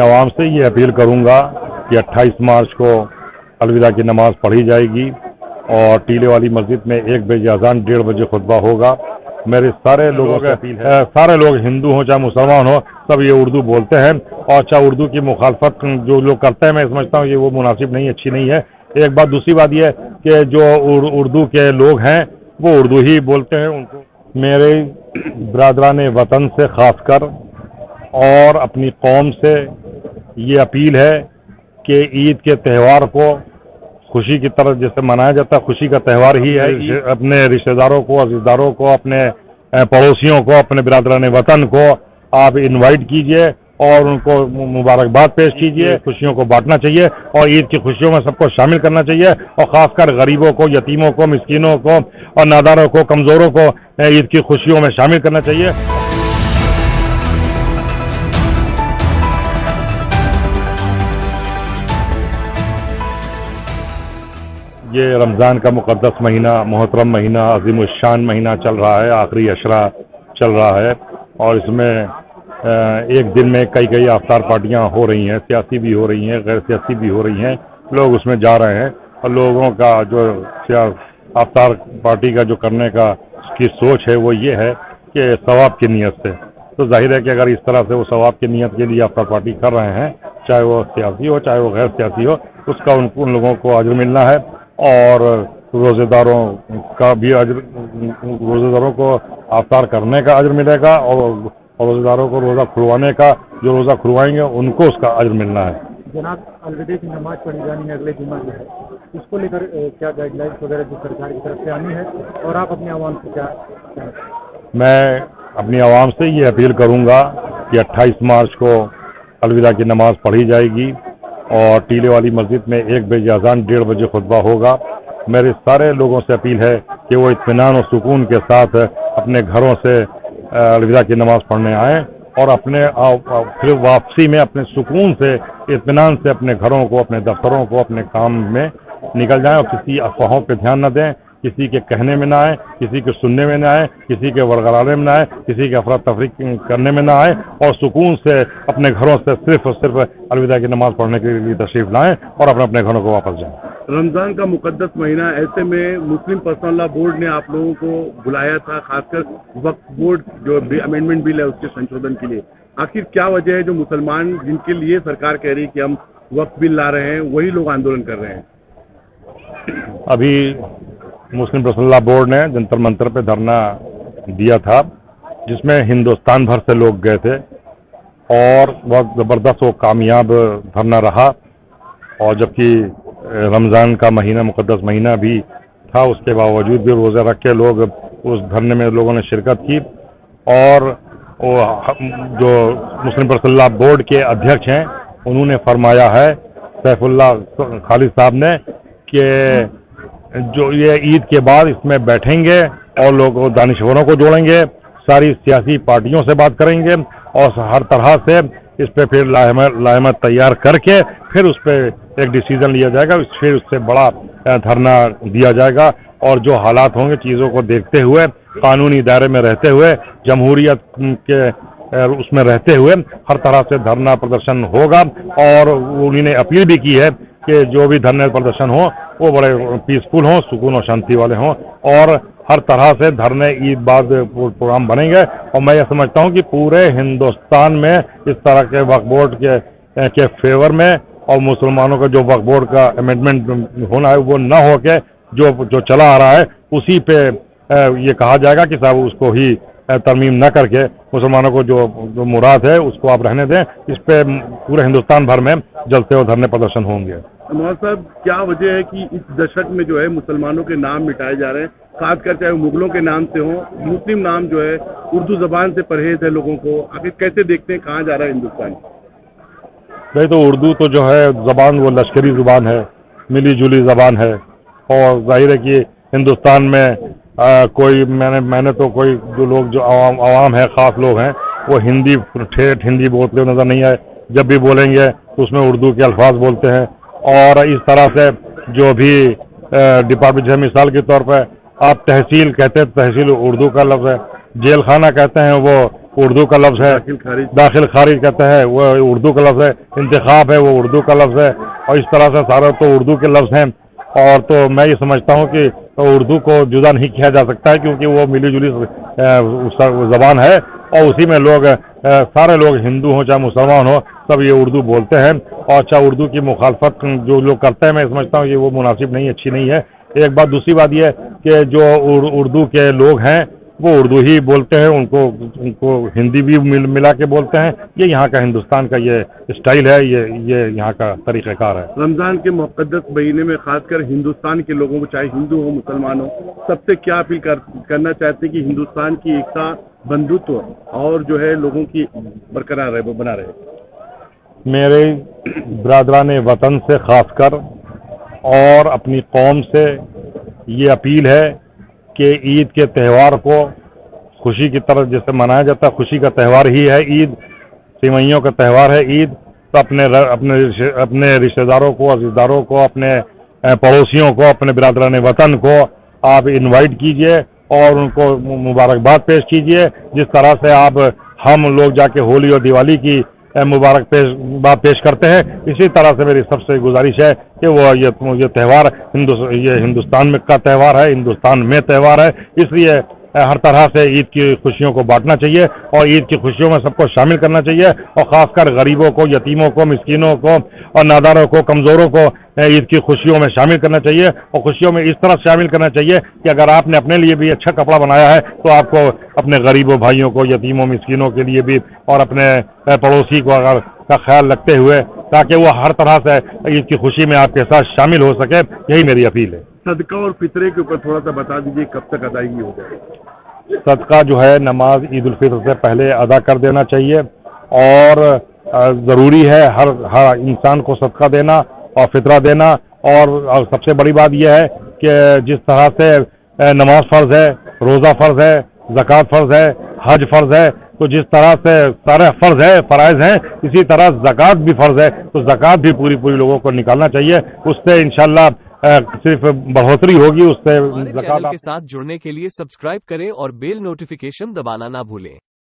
आवाम से ये अपील करूंगा कि 28 मार्च को अलविदा की नमाज पढ़ी जाएगी और टीले वाली मस्जिद में 1 बजे अजान, 1:30 बजे खुतबा होगा। मेरे सारे लोगों से अपील है, सारे लोग हिंदू हों चाहे मुसलमान हो, सब ये उर्दू बोलते हैं और चाहे उर्दू की मुखालफत जो लोग करते हैं, मैं समझता हूँ ये वो मुनासिब नहीं, अच्छी नहीं है। एक बात, दूसरी बात ये है कि जो उर्दू के लोग हैं वो उर्दू ही बोलते हैं। उनको मेरे बिरादरान वतन से खासकर और अपनी कौम से ये अपील है कि ईद के त्यौहार को खुशी की तरह जैसे मनाया जाता है, खुशी का त्यौहार ही है। अपने रिश्तेदारों को, अज़ीज़दारों को, अपने पड़ोसियों को, अपने बिरादरान वतन को आप इनवाइट कीजिए और उनको मुबारकबाद पेश कीजिए। खुशियों को बांटना चाहिए और ईद की खुशियों में सबको शामिल करना चाहिए और ख़ासकर गरीबों को, यतीमों को, मिस्कीनों को और नादारों को, कमज़ोरों को ईद की खुशियों में शामिल करना चाहिए। ये रमज़ान का मुक़द्दस महीना, मोहतरम महीना, अज़ीमुश्शान महीना चल रहा है, आखिरी अशरा चल रहा है और इसमें एक दिन में कई अफ्तार पार्टियां हो रही हैं, सियासी भी हो रही हैं, गैर सियासी भी हो रही हैं। लोग उसमें जा रहे हैं और लोगों का जो अफ्तार पार्टी का जो करने का की सोच है वो ये है कि सवाब की नीयत से। तो जाहिर है कि अगर इस तरह से वो सवाब की नीयत के लिए अफ्तार पार्टी कर रहे हैं, चाहे वो सियासी हो चाहे वो गैर सियासी हो, उसका उन लोगों को अजर मिलना है और रोज़ेदारों का भी अजर, रोज़ेदारों को अफ्तार करने का अजर मिलेगा और रोज़ेदारों को रोज़ा खुलवाने का, जो रोज़ा खुलवाएंगे उनको उसका अजर मिलना है। जनाब, अलविदा की नमाज पढ़ी जानी है अगले जुम्मे जो है, इसको लेकर क्या गाइडलाइंस वगैरह जो सरकार की तरफ से आनी है और आप अपने आवाम से क्या? मैं अपनी आवाम से ये अपील करूंगा कि 28 मार्च को अलविदा की नमाज पढ़ी जाएगी और टीले वाली मस्जिद में 1 बजे अजान, 1:30 बजे खुतबा होगा। मेरे सारे लोगों से अपील है कि वो इत्मीनान और सुकून के साथ अपने घरों से अलविदा की नमाज पढ़ने आएँ और अपने फिर वापसी में अपने सुकून से, इत्मीनान से अपने घरों को, अपने दफ्तरों को, अपने काम में निकल जाएं और किसी अफवाहों पर ध्यान न दें, किसी के कहने में ना आए, किसी के सुनने में ना आए, किसी के वरगलाने में ना आए, किसी के अफरा तफरी करने में ना आए और सुकून से अपने घरों से सिर्फ और सिर्फ अलविदा की नमाज पढ़ने के लिए तशरीफ लाएं और अपने घरों को वापस जाएं। रमज़ान का मुकद्दस महीना, ऐसे में मुस्लिम पर्सनल लॉ बोर्ड ने आप लोगों को बुलाया था, खासकर वक्फ बोर्ड जो अमेंडमेंट बिल है उसके संशोधन के लिए। आखिर क्या वजह है जो मुसलमान जिनके लिए सरकार कह रही है कि हम वक्फ बिल ला रहे हैं, वही लोग आंदोलन कर रहे हैं? अभी मुस्लिम पर्सनल लॉ बोर्ड ने जंतर मंतर पे धरना दिया था जिसमें हिंदुस्तान भर से लोग गए थे और बहुत ज़बरदस्त वो कामयाब धरना रहा और जबकि रमज़ान का महीना, मुक़द्दस महीना भी था, उसके बावजूद भी रोज़ा रख के लोग उस धरने में लोगों ने शिरकत की और वो जो मुस्लिम पर्सनल लॉ बोर्ड के अध्यक्ष हैं उन्होंने फरमाया है, सैफुल्लाह खालिद साहब ने, कि जो ये ईद के बाद इसमें बैठेंगे और लोग दानिशवरों को जोड़ेंगे, सारी सियासी पार्टियों से बात करेंगे और हर तरह से इस पे फिर लाहमत तैयार करके फिर उस पर एक डिसीजन लिया जाएगा, फिर उससे बड़ा धरना दिया जाएगा और जो हालात होंगे चीज़ों को देखते हुए, कानूनी दायरे में रहते हुए, जमहूरियत के उसमें रहते हुए हर तरह से धरना प्रदर्शन होगा। और उन्होंने अपील भी की है कि जो भी धरने प्रदर्शन हो वो बड़े पीसफुल हों, सुकून और शांति वाले हों और हर तरह से धरने ईद बाद प्रोग्राम बनेंगे। और मैं ये समझता हूँ कि पूरे हिंदुस्तान में इस तरह के वक्फ बोर्ड के फेवर में और मुसलमानों का जो वक्फ बोर्ड का अमेंडमेंट होना है वो न हो के जो चला आ रहा है उसी पे ये कहा जाएगा कि साहब उसको ही तरमीम न करके मुसलमानों को जो मुराद है उसको आप रहने दें। इस पे पूरे हिंदुस्तान भर में जलते हुए धरने प्रदर्शन होंगे। नवाज साहब, क्या वजह है कि इस दशक में जो है मुसलमानों के नाम मिटाए जा रहे हैं, खासकर चाहे मुगलों के नाम से हो, मुस्लिम नाम जो है, उर्दू जबान से परहेज है लोगों को, आखिर कैसे देखते हैं कहाँ जा रहा है हिंदुस्तान? नहीं तो उर्दू तो जो है जबान वो लश्करी जुबान है, मिली जुली जबान है और जाहिर है कि हिंदुस्तान में कोई मैंने तो कोई जो लोग जो आवाम है, ख़ास लोग हैं, वो हिंदी ठेठ हिंदी बोलते हुए नज़र नहीं आए। जब भी बोलेंगे तो उसमें उर्दू के अल्फाज बोलते हैं और इस तरह से जो भी डिपार्टमेंट है, मिसाल के तौर पर आप तहसील कहते हैं, तहसील उर्दू का लफ्ज़ है, जेल खाना कहते हैं वो उर्दू का लफ्ज़ है, दाखिल खारिज कहते हैं वो उर्दू का लफ्ज़ है, इंतखाब है वो उर्दू का लफ्ज़ है, और इस तरह से सारा तो उर्दू के लफ्ज़ हैं। और तो मैं ये समझता हूँ कि उर्दू को जुदा नहीं किया जा सकता है, क्योंकि वो मिली जुली ज़बान है, और उसी में लोग सारे लोग हिंदू हों चाहे मुसलमान हो, सब ये उर्दू बोलते हैं। और अच्छा, उर्दू की मुखालफत जो लोग करते हैं, मैं समझता हूँ कि वो मुनासिब नहीं, अच्छी नहीं है। एक बात। दूसरी बात ये है कि जो उर्दू के लोग हैं वो उर्दू ही बोलते हैं, उनको हिंदी भी मिला के बोलते हैं। ये यहाँ का हिंदुस्तान का ये स्टाइल है, ये यहाँ का तरीक़ाकार है। रमजान के मुक़द्दस महीने में खासकर हिंदुस्तान के लोगों को, चाहे हिंदू हो मुसलमान हो, सबसे क्या अपील करना चाहते हैं कि हिंदुस्तान की एकता, बंधुत्व और जो है लोगों की बरकरार रहे, वो बना रहे। मेरे बिरादरान वतन से खासकर और अपनी कौम से ये अपील है कि ईद के त्यौहार को खुशी की तरह जैसे मनाया जाता है, खुशी का त्यौहार ही है ईद, सिवैयों का त्यौहार है ईद। तो अपने रिश्तेदारों को, अज़ीज़दारों को, अपने पड़ोसियों को, अपने बिरादरान वतन को आप इनवाइट कीजिए और उनको मुबारकबाद पेश कीजिए। जिस तरह से आप हम लोग जाके होली और दिवाली की मुबारकबाद पेश करते हैं, इसी तरह से मेरी सबसे गुजारिश है कि वो ये त्यौहार ये हिंदुस्तान में का त्यौहार है, हिंदुस्तान में त्यौहार है, इसलिए हर तरह से ईद की खुशियों को बांटना चाहिए और ईद की खुशियों में सबको शामिल करना चाहिए, और ख़ासकर गरीबों को, यतीमों को, मिस्कीनों को और नादारों को, कमज़ोरों को ईद की खुशियों में शामिल करना चाहिए। और खुशियों में इस तरह शामिल करना चाहिए कि अगर आपने अपने लिए भी अच्छा कपड़ा बनाया है तो आपको अपने गरीबों भाइयों को, यतीमों, मिस्कीनों के लिए भी और अपने पड़ोसी को अगर का ख्याल रखते हुए, ताकि वो हर तरह से ईद की खुशी में आपके साथ शामिल हो सके, यही मेरी अपील है। सदका और फितरे के ऊपर थोड़ा सा बता दीजिए, कब तक अदायगी हो जाएगी? सदका जो है नमाज ईद उल फित्र से पहले अदा कर देना चाहिए, और ज़रूरी है हर इंसान को सदका देना और फितरा देना। और सबसे बड़ी बात यह है कि जिस तरह से नमाज फ़र्ज़ है, रोज़ा फ़र्ज़ है, ज़कात फ़र्ज़ है, हज फ़र्ज़ है, तो जिस तरह से सारे फ़र्ज़ है, फ़राइज़ हैं, इसी तरह ज़कात भी फ़र्ज़ है, तो ज़कात भी पूरी लोगों को निकालना चाहिए। उससे इंशाअल्लाह सिर्फ बढ़ोतरी होगी। उससे चैनल के साथ जुड़ने के लिए सब्सक्राइब करें और बेल नोटिफिकेशन दबाना ना भूलें।